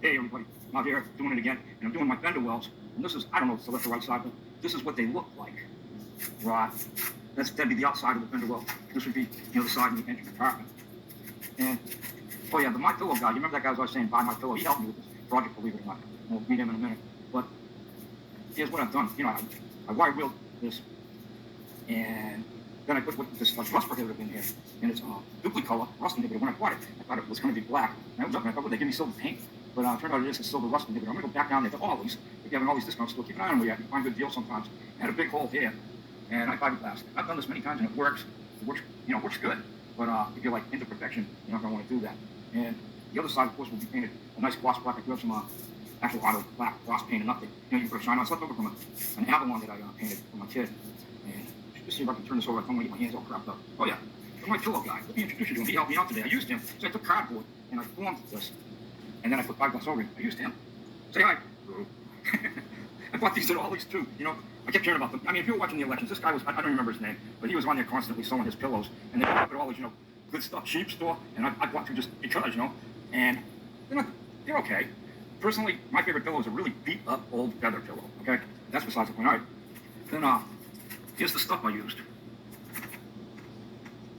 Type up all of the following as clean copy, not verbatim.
Hey everybody, I'm out here doing it again, and I'm doing my fender wells, and this is, I don't know if it's the left or right side, but this is what they look like. Right, that'd be the outside of the fender well. This would be, the side of the engine compartment. And, oh yeah, the My Pillow guy, you remember that guy I was saying, buy My Pillow? He helped me with this project, believe it or not. We'll meet him in a minute. But here's what I've done. I wire wheeled this, and then I put this rust prohibitive in here, and it's Dupli-Color rust inhibitor. When I bought it, I thought it was going to be black. And I was up and I thought, would they give me silver paint? But it turned out it is a silver rust inhibitor. I'm going to go back down there to Ollie's. If you're having all these discounts, still keep an eye on me. I can find good deals sometimes. I had a big hole here, and I fiberglassed it. I've done this many times, and it works. It works, works good. But if you're like into perfection, you're not going to want to do that. And the other side, of course, will be painted a nice gloss black. I do have some actual auto black gloss paint and nothing. You can put a shine on. It's left over from an Avalon that I painted for my kid. And just see if I can turn this over. I don't want to get my hands all crapped up. Oh yeah, the My Pillow guy. Let me introduce you to him. He helped me out today. I used him. So I took cardboard and I formed this. And then I put fiberglass over it. I used him. Say hi. I bought these at Ollie's too. I kept hearing about them. I mean, if you were watching the elections, this guy was, I don't remember his name, but he was on there constantly selling his pillows. And they put up at Ollie's, good stuff, cheap store. And I bought two just because, and they're okay. Personally, my favorite pillow is a really beat up old feather pillow, okay? That's besides the point. All right. Then, here's the stuff I used.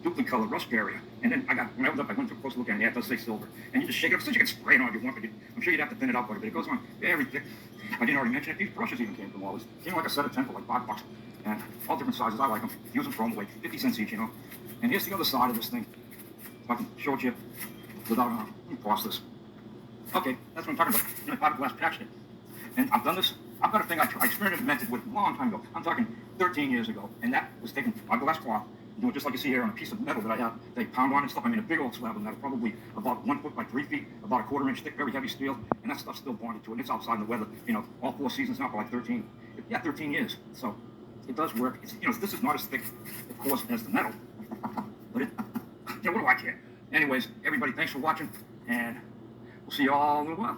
Dupli-Color rust barrier. And then when I was up, I went to a close look at it, it does say silver. And you just shake it up, since you can spray it on if you want, but I'm sure you'd have to thin it out quite a bit. It goes on very thick. I didn't already mention it, these brushes even came from Ollie's. Came like a set of 10 for like $5. And all different sizes, I like them. Use them for them, like 50 cents each, And here's the other side of this thing. If I can show it to you without, let me pause this. Okay, that's what I'm talking about. Fiberglass patched it. And I've done this. I've got a thing I experimented with a long time ago. I'm talking 13 years ago. And that was taking fiberglass cloth, just like you see here on a piece of metal that I have, they pound on and stuff. I mean, a big old slab of metal, probably about 1 foot by 3 feet, about a 1/4 inch thick, very heavy steel. And that stuff's still bonded to it. It's outside in the weather, all 4 seasons now for like 13 years. So it does work. It's, this is not as thick, of course, as the metal. But what do I care? Anyways, everybody, thanks for watching. And we'll see you all in a little while.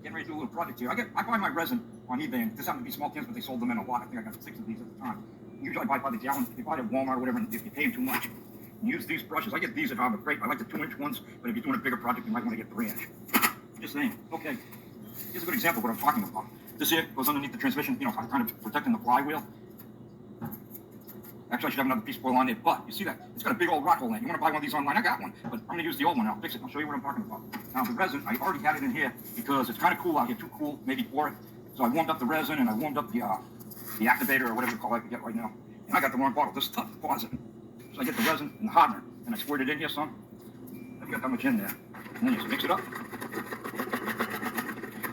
Getting ready to do a little project here. I buy my resin on eBay, and this happened to be small cans, but they sold them in a lot. I think I got 6 of these at the time. Usually I buy by the gallon. If you buy it at Walmart or whatever, and if you pay them too much, use these brushes. I get these at Harbor Freight. I like the 2-inch ones, but if you're doing a bigger project, you might want to get 3-inch. Just saying. Okay, here's a good example of what I'm talking about. This here goes underneath the transmission, kind of protecting the flywheel. Actually, I should have another piece of oil on there, but you see that? It's got a big old rock hole in it. You want to buy one of these online? I got one, but I'm going to use the old one. I'll fix it. I'll show you what I'm talking about. Now, the resin, I already had it in here because it's kind of cool out here. Too cool, maybe, for it. So I warmed up the resin, and I warmed up the activator, or whatever you call it I forget right now. And I got the wrong bottle. This is tough to pause it. So I get the resin and the hardener, and I squirt it in here some. I've got that much in there. And then you just mix it up.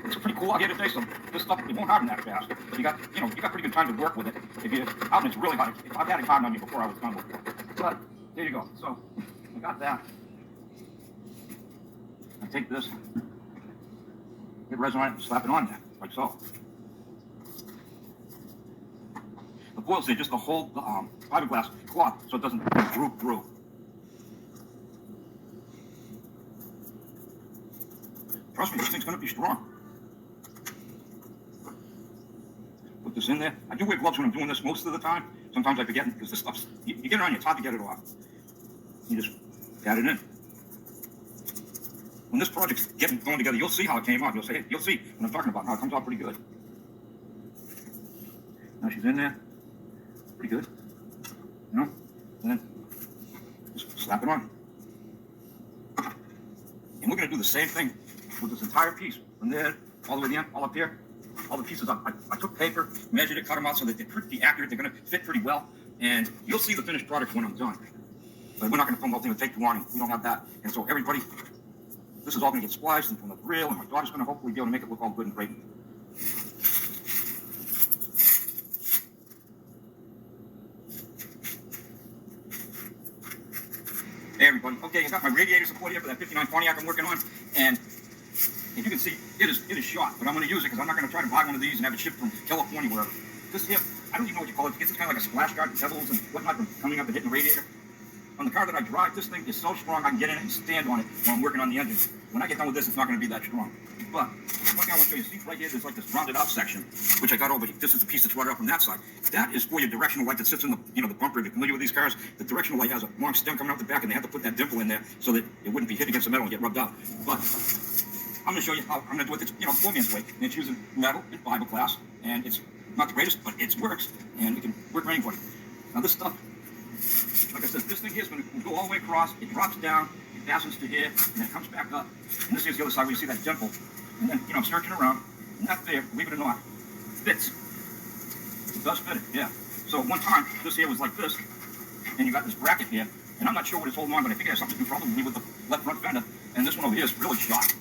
It's pretty cool out here today, so this stuff, it won't harden that fast. But you got pretty good time to work with it. If you out and it's really hot. If I've had it harden on me before, I was done before. But there you go. So I got that. I take this, get resin on it, and slap it on there, like so. The foil's there just to hold the fiberglass cloth so it doesn't droop through. Trust me, this thing's going to be strong. Put this in there. I do wear gloves when I'm doing this most of the time. Sometimes I forget because this stuff's, you get it on you, it's hard to get it off. You just add it in. When this project's going together, you'll see how it came out. You'll see what I'm talking about, how it comes out pretty good. Now she's in there. Pretty good. And then just slap it on. do the same thing with this entire piece, from there, all the way down, all up here, all the pieces up. I took paper, measured it, cut them out so that they're pretty accurate, they're gonna fit pretty well, and you'll see the finished product when I'm done. But we're not gonna film the whole thing, it'll take too long, and we don't have that. And so everybody, this is all gonna get spliced into another reel, and my daughter's gonna hopefully be able to make it look all good and great. Hey everybody, okay, I got my radiator support here for that 59 Pontiac I'm working on, and you can see it is shot, but I'm going to use it because I'm not going to try to buy one of these and have it shipped from California, wherever. This here, I don't even know what you call it. It's kind of like a splash guard, pebbles and whatnot from coming up and hitting the radiator. On the car that I drive, this thing is so strong I can get in it and stand on it while I'm working on the engine. When I get done with this, it's not going to be that strong. But one thing I want to show you, see right here, there's like this rounded out section, which I got over here. This is the piece that's right up from that side. That is for your directional light that sits in the, the bumper. If you're familiar with these cars, the directional light has a long stem coming out the back, and they have to put that dimple in there so that it wouldn't be hit against the metal and get rubbed out. But I'm going to show you how I'm going to do it. It's, poor man's way. And it's using metal and fiberglass, and it's not the greatest, but it works, and it can work for anybody. Now this stuff, like I said, this thing here is going to go all the way across. It drops down, it passes to here, and then it comes back up. And this is the other side where you see that dimple. And then, I'm searching around, and that there, believe it or not, fits. It does fit it, yeah. So at one time, this here was like this, and you got this bracket here, and I'm not sure what it's holding on, but I think it has something to do probably with the left front fender, and this one over here is really shot.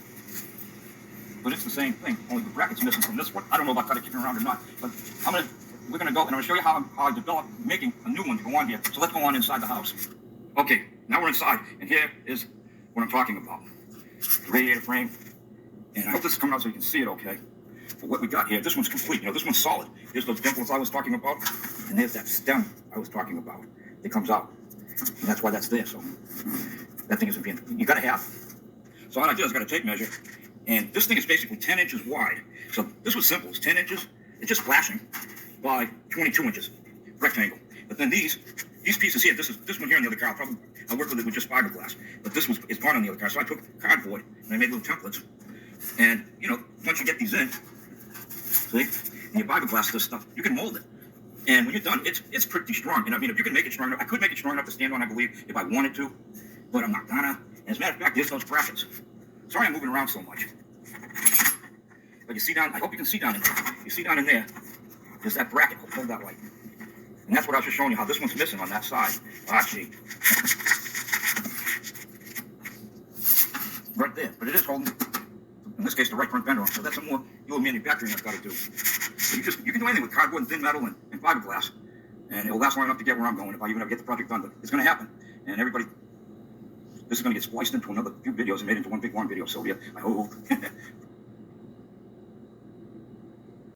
But it's the same thing, only the bracket's missing from this one. I don't know about kind of kicking around or not, but we're gonna go, and I'm gonna show you how I developed making a new one to go on here. So let's go on inside the house. Okay, now we're inside, and here is what I'm talking about. The radiator frame, and I hope this is coming out so you can see it okay. But what we got here, this one's complete, this one's solid. Here's those dimples I was talking about, and there's that stem I was talking about. It comes out, and that's why that's there, so that thing isn't being, you gotta have. So all I did is I got a tape measure, and this thing is basically 10 inches wide. So this was simple, it's 10 inches, it's just flashing by 22 inches, rectangle. But then these pieces here, this one here on the other car, I worked with it with just fiberglass, but this is part on the other car. So I took cardboard and I made little templates. And, once you get these in, see, and you fiberglass this stuff, you can mold it. And when you're done, it's pretty strong. If you can make it strong enough, I could make it strong enough to stand on, I believe, if I wanted to, but I'm not gonna. And as a matter of fact, there's those brackets. Sorry I'm moving around so much. But you see down, I hope you can see down in there. You see down in there, there's that bracket, hold that light. And that's what I was just showing you, how this one's missing on that side. Gee. Right there, but it is holding, in this case, the right front fender on. So that's some more little manufacturing I've got to do. So you can do anything with cardboard and thin metal and fiberglass, and it will last long enough to get where I'm going if I even ever get the project done. But it's going to happen, and everybody, this is going to get spliced into another few videos and made into one big long video. So yeah, I hope.